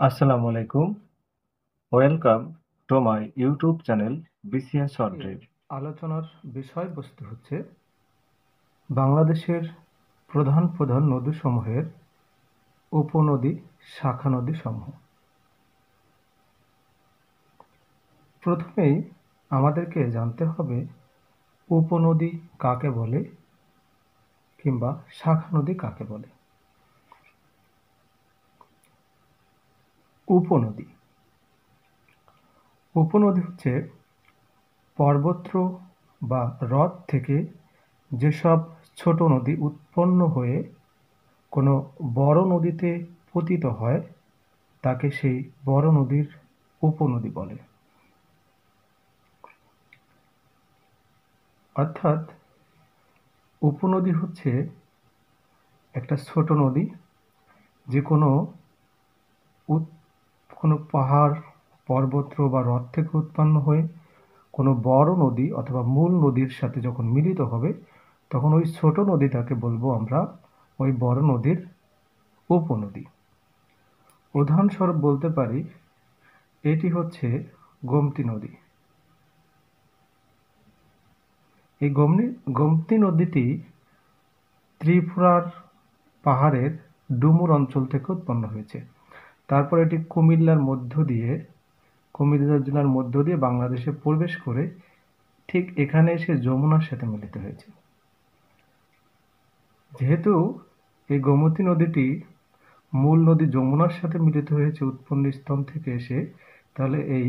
আসসালামু আলাইকুম। Welcome to my YouTube channel BCS short drill. আলোচনার বিষয়বস্তু হচ্ছে বাংলাদেশের প্রধান প্রধান নদীসমূহের উপনদী, শাখা নদীসমূহ। প্রথমেই আমাদেরকে জানতে হবে উপনদী কাকে বলে কিংবা শাখা নদী কাকে বলে। উপনদী উপনদী হচ্ছে পর্বত বা হ্রদ থেকে যেসব ছোট নদী উৎপন্ন হয়ে কোনো বড় নদীতে পতিত হয় তাকে সেই বড় নদীর উপনদী বলে। অর্থাৎ উপনদী হচ্ছে একটা ছোট নদী যে কোনো পাহাড়, পর্বত বা হ্রদ থেকে উৎপন্ন হয়ে কোনো বড় নদী অথবা মূল নদীর সাথে যখন মিলিত হবে তখন ওই ছোট নদীটাকে বলবো আমরা ওই বড় নদীর উপনদী। উদাহরণস্বরূপ বলতে পারি এটি হচ্ছে গোমতী নদী। এই গোমতী নদীটি ত্রিপুরার পাহাড়ের ডুমুর অঞ্চল থেকে উৎপন্ন হয়েছে। তারপর এটি কুমিল্লা জেলার মধ্য দিয়ে বাংলাদেশে প্রবেশ করে ঠিক এখানে এসে যমুনার সাথে মিলিত হয়েছে। যেহেতু এই গোমতী নদীটি মূল নদী যমুনার সাথে মিলিত হয়েছে উৎপন্ন স্থান থেকে এসে, তাহলে এই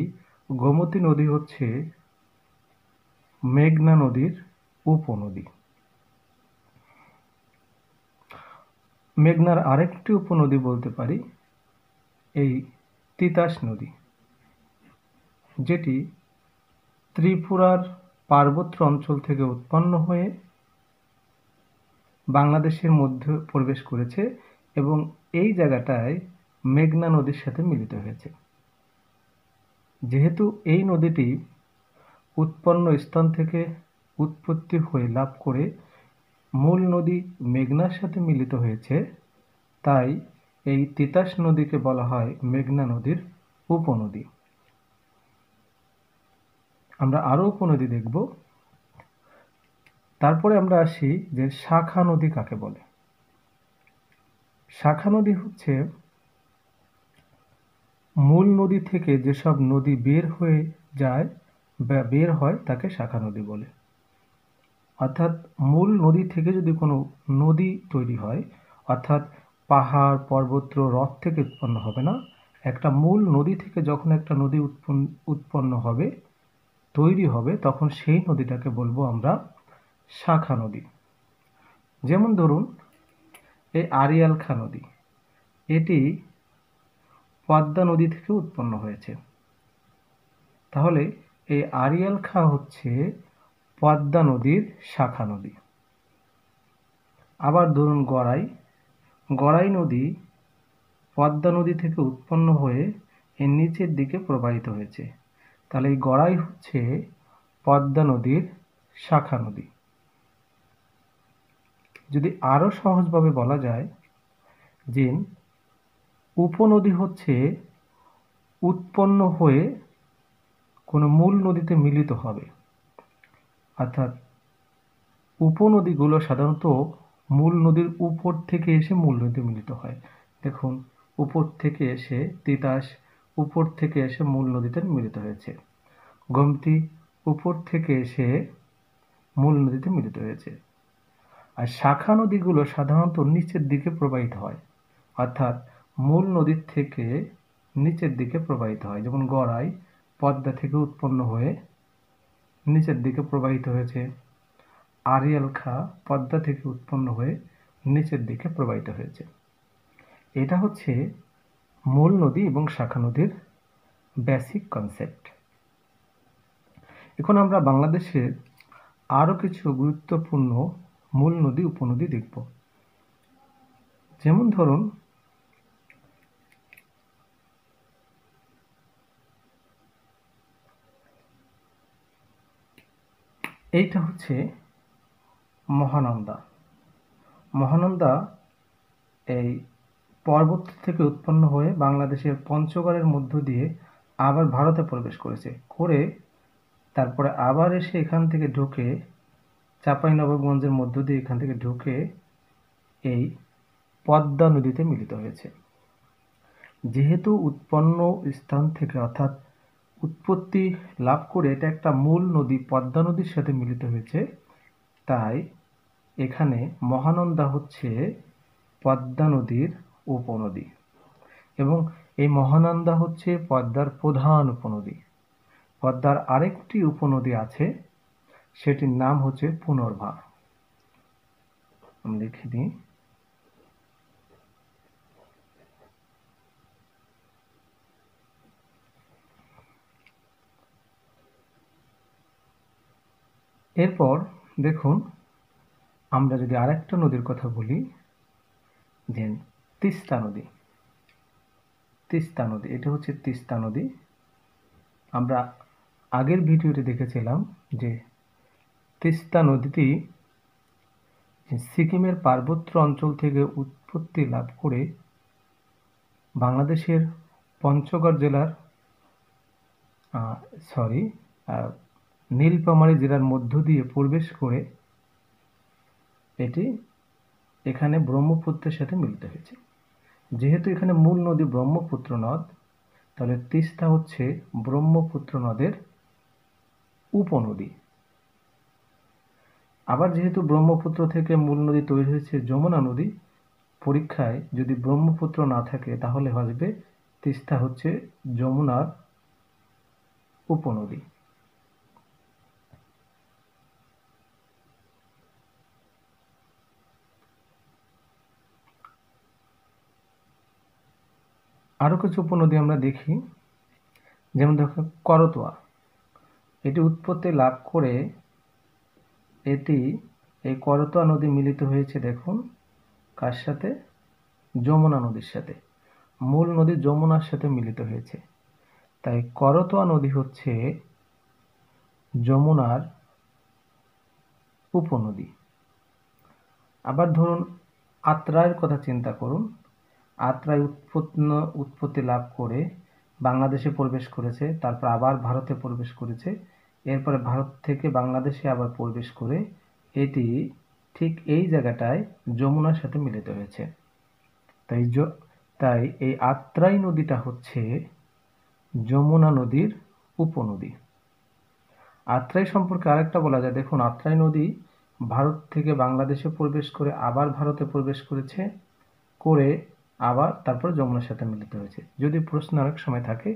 গোমতী নদী হচ্ছে মেঘনা নদীর উপনদী। মেঘনার আরেকটি উপনদী বলতে পারি এই তিতাস নদী, যেটি ত্রিপুরার পার্বত্য অঞ্চল থেকে উৎপন্ন হয়ে বাংলাদেশের মধ্যে প্রবেশ করেছে এবং এই জায়গাটায় মেঘনা নদীর সাথে মিলিত হয়েছে। যেহেতু এই নদীটি উৎপন্ন স্থান থেকে উৎপত্তি হয়ে লাভ করে মূল নদী মেঘনার সাথে মিলিত হয়েছে, তাই এই তিতাস নদীকে বলা হয় মেঘনা নদীর উপনদী। আমরা আরো উপনদী দেখব। তারপরে আমরা আসি যে শাখা নদী কাকে বলে। শাখা নদী হচ্ছে মূল নদী থেকে যেসব নদী বের হয়ে যায় বা বের হয় তাকে শাখা নদী বলে। অর্থাৎ মূল নদী থেকে যদি কোনো নদী তৈরি হয়, অর্থাৎ পাহাড়, পর্বত, হ্রদ থেকে উৎপন্ন হবে না, একটা মূল নদী থেকে যখন একটা নদী উৎপন্ন হবে, তৈরি হবে, তখন সেই নদীটাকে বলবো আমরা শাখা নদী। যেমন ধরুন এই আড়িয়াল খাঁ নদী, এটি পদ্মা নদী থেকে উৎপন্ন হয়েছে। তাহলে এই আড়িয়াল খাঁ হচ্ছে পদ্মা নদীর শাখা নদী। আবার ধরুন গড়াই নদী পদ্মা নদী থেকে উৎপন্ন হয়ে এর নিচের দিকে প্রবাহিত হয়েছে। তাহলে এই গড়াই হচ্ছে পদ্মা নদীর শাখা নদী। যদি আরো সহজভাবে বলা যায় যে উপনদী হচ্ছে উৎপন্ন হয়ে কোনো মূল নদীতে মিলিত হবে। অর্থাৎ উপনদীগুলো সাধারণত মূল নদীর উপর থেকে এসে মূল নদীতে মিলিত হয়। দেখুন, উপর থেকে এসে তিতাস উপর থেকে এসে মূল নদীতে মিলিত হয়েছে। গোমতী উপর থেকে এসে মূল নদীতে মিলিত হয়েছে। আর শাখা নদীগুলো সাধারণত নিচের দিকে প্রবাহিত হয়, অর্থাৎ মূল নদীর থেকে নিচের দিকে প্রবাহিত হয়। যেমন গড়াই পদ্মা থেকে উৎপন্ন হয়ে নিচের দিকে প্রবাহিত হয়েছে, আড়িয়াল খাঁ পদ্মা থেকে উৎপন্ন হয়ে নিচের দিকে প্রবাহিত হয়েছে। এটা হচ্ছে মূল নদী এবং শাখা নদীর বেসিক কনসেপ্ট। এখন আমরা বাংলাদেশের আরো কিছু গুরুত্বপূর্ণ মূল নদী উপনদী দেখব। যেমন ধরুন এইটা হচ্ছে মহানন্দা। মহানন্দা এই পর্বত থেকে উৎপন্ন হয়ে বাংলাদেশের পঞ্চগড়ের মধ্য দিয়ে আবার ভারতে প্রবেশ করেছে, করে তারপরে আবার এসে এখান থেকে ঢুকে চাঁপাইনবাবগঞ্জের মধ্য দিয়ে এখান থেকে ঢুকে এই পদ্মা নদীতে মিলিত হয়েছে। যেহেতু উৎপন্ন স্থান থেকে অর্থাৎ উৎপত্তি লাভ করে এটা একটা মূল নদী পদ্মা নদীর সাথে মিলিত হয়েছে, তাই এখানে মহানন্দা হচ্ছে পদ্মা নদীর উপনদী এবং এই মহানন্দা হচ্ছে পদ্মার প্রধান উপনদী। পদ্মার আরেকটি উপনদী আছে, সেটির নাম হচ্ছে পুনর্ভা। আমি লিখে দিই। এরপর দেখুন, আমরা যদি আরেকটা নদীর কথা বলি, যে তিস্তা নদী। তিস্তা নদী, এটা হচ্ছে তিস্তা নদী। আমরা আগের ভিডিওতে দেখেছিলাম যে তিস্তা নদীটি সিকিমের পার্বত্য অঞ্চল থেকে উৎপত্তি লাভ করে বাংলাদেশের পঞ্চগড় জেলার নীলফামারী জেলার মধ্য দিয়ে প্রবেশ করে এটি এখানে ব্রহ্মপুত্রের সাথে মিলিত হয়েছে। যেহেতু এখানে মূল নদী ব্রহ্মপুত্র নদ, তাহলে তিস্তা হচ্ছে ব্রহ্মপুত্র নদের উপনদী। আবার যেহেতু ব্রহ্মপুত্র থেকে মূল নদী তৈরি হয়েছে যমুনা নদী, পরীক্ষায় যদি ব্রহ্মপুত্র না থাকে তাহলে আসবে তিস্তা হচ্ছে যমুনার উপনদী। আরো কিছু উপনদী আমরা দেখি, যেমন দেখো করতোয়া। এটি উৎপত্তি লাভ করে এই করতোয়া নদী মিলিত হয়েছে দেখুন কার সাথে? যমুনা নদীর সাথে। মূল নদী যমুনার সাথে মিলিত হয়েছে, তাই করতোয়া নদী হচ্ছে যমুনার উপনদী। আবার ধরুন আত্রাইয়ের কথা চিন্তা করুন। আত্রাই উৎপত্তি লাভ করে বাংলাদেশে প্রবেশ করেছে, তারপর আবার ভারতে প্রবেশ করেছে, এরপরে ভারত থেকে বাংলাদেশে আবার প্রবেশ করে এটি ঠিক এই জায়গাটায় যমুনার সাথে মিলিত হয়েছে। তাই এই আত্রাই নদীটা হচ্ছে যমুনা নদীর উপনদী। আত্রাই সম্পর্কে আরেকটা বলা যায়, দেখুন আত্রাই নদী ভারত থেকে বাংলাদেশে প্রবেশ করে আবার ভারতে প্রবেশ করেছে, করে আবার তারপর যমুনার সাথে মিলিত হয়েছে। যদি প্রশ্ন অনেক সময় থাকে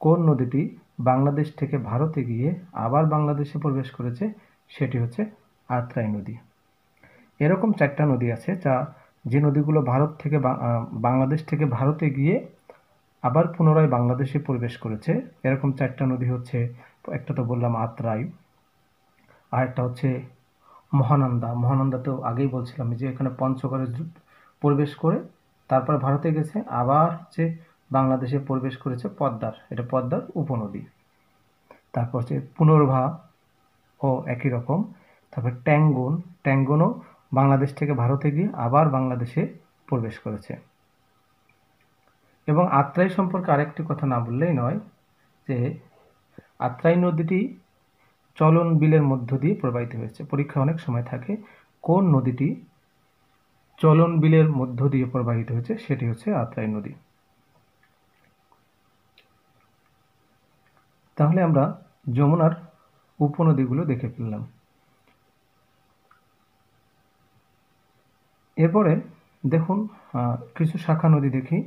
কোন নদীটি বাংলাদেশ থেকে ভারতে গিয়ে আবার বাংলাদেশে প্রবেশ করেছে, সেটি হচ্ছে আত্রাই নদী। এরকম 4টা নদী আছে যে নদীগুলো ভারত থেকে বাংলাদেশ থেকে ভারতে গিয়ে আবার পুনরায় বাংলাদেশে প্রবেশ করেছে। এরকম 4টা নদী হচ্ছে, একটা তো বললাম আত্রাই, আর একটা হচ্ছে মহানন্দা। মহানন্দা তো আগেই বলছিলাম যে এখানে পঞ্চগড়ে প্রবেশ করে তারপর ভারতে গেছে, আবার হচ্ছে বাংলাদেশে প্রবেশ করেছে এটা পদ্মার উপনদী। তারপর হচ্ছে পুনর্ভা ও একই রকম। তারপর ট্যাঙ্গনও বাংলাদেশ থেকে ভারতে গিয়ে আবার বাংলাদেশে প্রবেশ করেছে। এবং আত্রাই সম্পর্কে আরেকটি কথা না বললেই নয়, যে আত্রাই নদীটি চলন বিলের মধ্য দিয়ে প্রবাহিত হয়েছে। পরীক্ষা অনেক সময় থাকে কোন নদীটি চলন বিলের মধ্য দিয়ে প্রবাহিত হয়েছে, সেটি হচ্ছে আত্রাই নদী। তাহলে আমরা যমুনার উপনদীগুলো দেখে ফেললাম। এরপরে দেখুন কিছু শাখা নদী দেখি,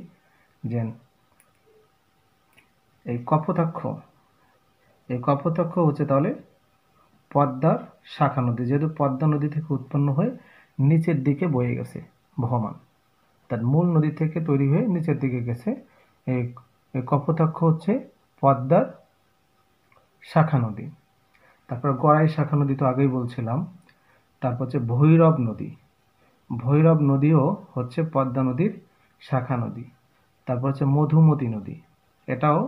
যে এই কপোতাক্ষ হচ্ছে তাহলে পদ্মার শাখা নদী। যেহেতু পদ্মা নদী থেকে উৎপন্ন হয়ে নিচের দিকে বয়ে গেছে বহমান, তার মূল নদী থেকে তৈরি হয়ে নিচের দিকে গেছে। এই কপোতাক্ষ হচ্ছে পদ্মার শাখা নদী। তারপর গড়াই শাখা নদী তো আগেই বলছিলাম। তারপর হচ্ছে ভৈরব নদীও হচ্ছে পদ্মা নদীর শাখা নদী। তারপর হচ্ছে মধুমতি নদী, এটাও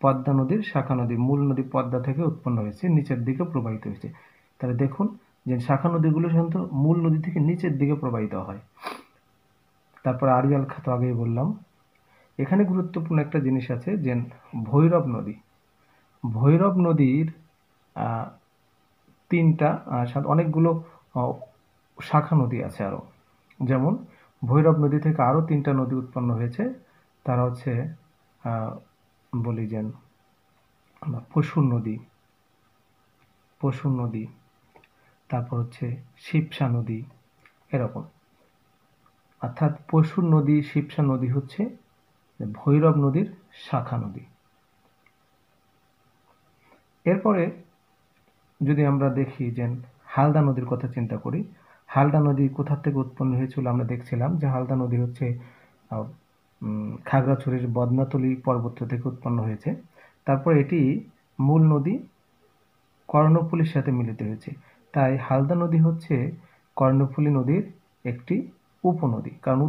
পদ্মা নদীর শাখা নদী। মূল নদী পদ্মা থেকে উৎপন্ন হয়েছে, নিচের দিকে প্রবাহিত হয়েছে। তাহলে দেখুন যে শাখা নদীগুলো সাধারণত মূল নদী থেকে নিচের দিকে প্রবাহিত হয়। তারপর আড়িয়াল খাত আগেই বললাম। এখানে গুরুত্বপূর্ণ একটা জিনিস আছে যে ভৈরব নদী। ভৈরব নদীর তিনটা অনেকগুলো শাখা নদী আছে আরো। যেমন ভৈরব নদী থেকে আরো তিনটা নদী উৎপন্ন হয়েছে। তারা হচ্ছে বলি যে পশুর নদী, তারপর হচ্ছে শিবসা নদী, এরকম। অর্থাৎ পশুর নদী, শিবসা নদী হচ্ছে ভৈরব নদীর শাখা নদী। এরপরে যদি আমরা দেখি যে হালদা নদীর কথা চিন্তা করি, হালদা নদী কোথা থেকে উৎপন্ন হয়েছিল আমরা দেখছিলাম যে হালদা নদী হচ্ছে খাগড়াছড়ির বদনাতলী পর্বত থেকে উৎপন্ন হয়েছে। তারপর এটি মূল নদী কর্ণফুলীর সাথে মিলিত হয়েছে। তাই হালদা নদী হচ্ছে কর্ণফুলী নদীর একটি উপনদী, কারণ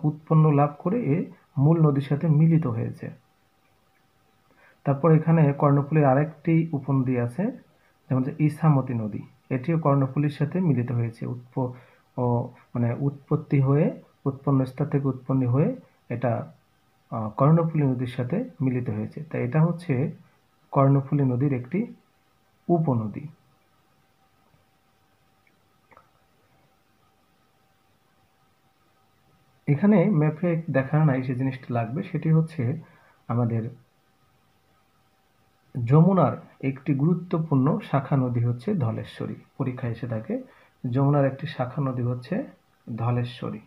উৎপন্ন লাভ করে এ মূল নদীর সাথে মিলিত হয়েছে। তারপর এখানে কর্ণফুলীর আরেকটি উপনদী আছে, যেমন ইছামতি নদী, এটিও কর্ণফুলীর সাথে মিলিত হয়েছে। উৎপত্তি হয়ে উৎপন্ন স্থল থেকে উৎপন্ন হয়ে এটা কর্ণফুলী নদীর সাথে মিলিত হয়েছে। তাই এটা হচ্ছে কর্ণফুলী নদীর একটি উপনদী। এখানে ম্যাপে দেখানো নাই, সে জিনিসটা লাগবে। সেটি হচ্ছে আমাদের যমুনার একটি গুরুত্বপূর্ণ শাখা নদী হচ্ছে ধলেশ্বরী। পরীক্ষায় এসে থাকে যমুনার একটি শাখা নদী হচ্ছে ধলেশ্বরী।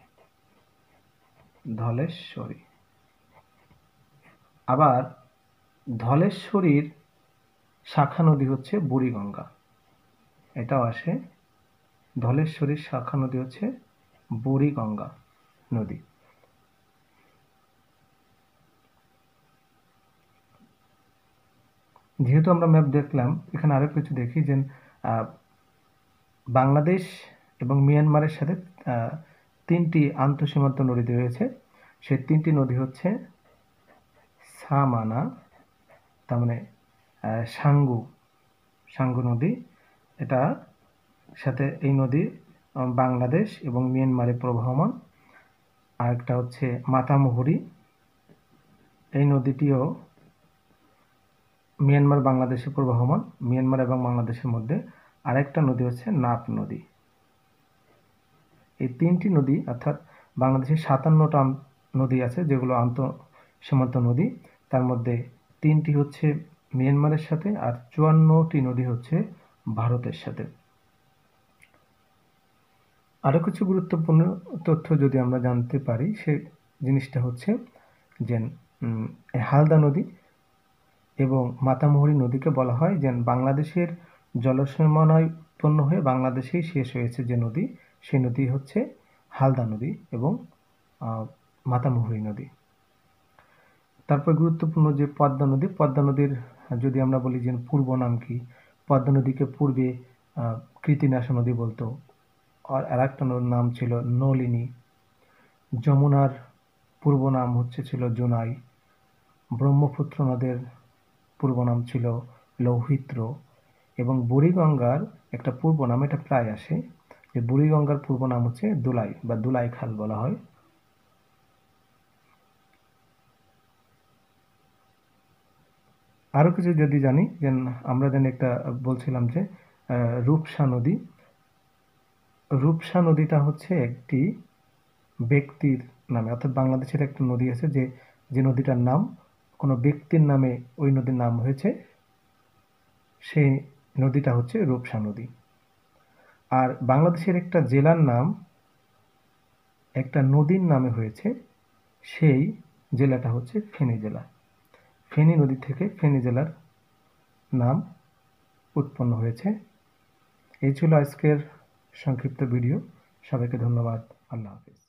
আবার ধলেশ্বরীর শাখা নদী হচ্ছে বুড়িগঙ্গা, এটাও আসে। ধলেশ্বরীর শাখা নদী হচ্ছে বুড়িগঙ্গা নদী। যেহেতু আমরা ম্যাপ দেখলাম, এখানে আরো কিছু দেখি যে বাংলাদেশ এবং মিয়ানমারের সাথে তিনটি আন্তঃসীমান্ত নদী রয়েছে। সেই তিনটি নদী হচ্ছে সামানা, তার মানে সাঙ্গু নদী, এটা সাথে এই নদী বাংলাদেশ এবং মিয়ানমারে প্রবাহমান। আরেকটা হচ্ছে মাতামুহুরী, এই নদীটিও মিয়ানমার বাংলাদেশে প্রবাহমান। মিয়ানমার এবং বাংলাদেশের মধ্যে আরেকটা নদী হচ্ছে নাপ নদী। এই তিনটি নদী, অর্থাৎ বাংলাদেশের 57টা নদী আছে যেগুলো আন্তঃসীমান্ত নদী, তার মধ্যে 3টি হচ্ছে মিয়ানমারের সাথে আর 54টি নদী হচ্ছে ভারতের সাথে। আরো কিছু গুরুত্বপূর্ণ তথ্য যদি আমরা জানতে পারি, সে জিনিসটা হচ্ছে যে হালদা নদী এবং মাতামুহুরী নদীকে বলা হয় যে বাংলাদেশের জলসীমানায় উৎপন্ন হয়ে বাংলাদেশেই শেষ হয়েছে যে নদী, সেই নদী হচ্ছে হালদা নদী এবং মাতামুহুরী নদী। তারপর গুরুত্বপূর্ণ যে পদ্মা নদীর যদি আমরা বলি যে পূর্ব নাম কি, পদ্মা নদীকে পূর্বে কৃতিনাশা নদী বলতো, আর আরেকটা নাম ছিল নলিনী। যমুনার পূর্ব নাম ছিল জোনাই। ব্রহ্মপুত্র নদের পূর্ব নাম ছিল লৌহিত্র এবং বুড়িগঙ্গার একটা পূর্ব নাম, এটা প্রায় আসে, যে বুড়িগঙ্গার পূর্ব নাম হচ্ছে দুলাই বা দুলাই খাল বলা হয়। আরো কিছু যদি জানি, যে আমরা একটা বলছিলাম যে রূপসা নদীটা হচ্ছে একটি ব্যক্তির নামে, অর্থাৎ বাংলাদেশের একটা নদী আছে যে নদীটার নাম কোনো ব্যক্তির নামে ওই নদীর নাম হয়েছে, সেই নদীটা হচ্ছে রূপসা নদী। আর বাংলাদেশের একটা জেলার নাম একটা নদীর নামে হয়েছে, সেই জেলাটা হচ্ছে ফেনী জেলা। ফেনী নদী থেকে ফেনী জেলার নাম উৎপন্ন হয়েছে। এই ছিল আজকের সংক্ষিপ্ত ভিডিও। সবাইকে ধন্যবাদ। আল্লাহ হাফেজ।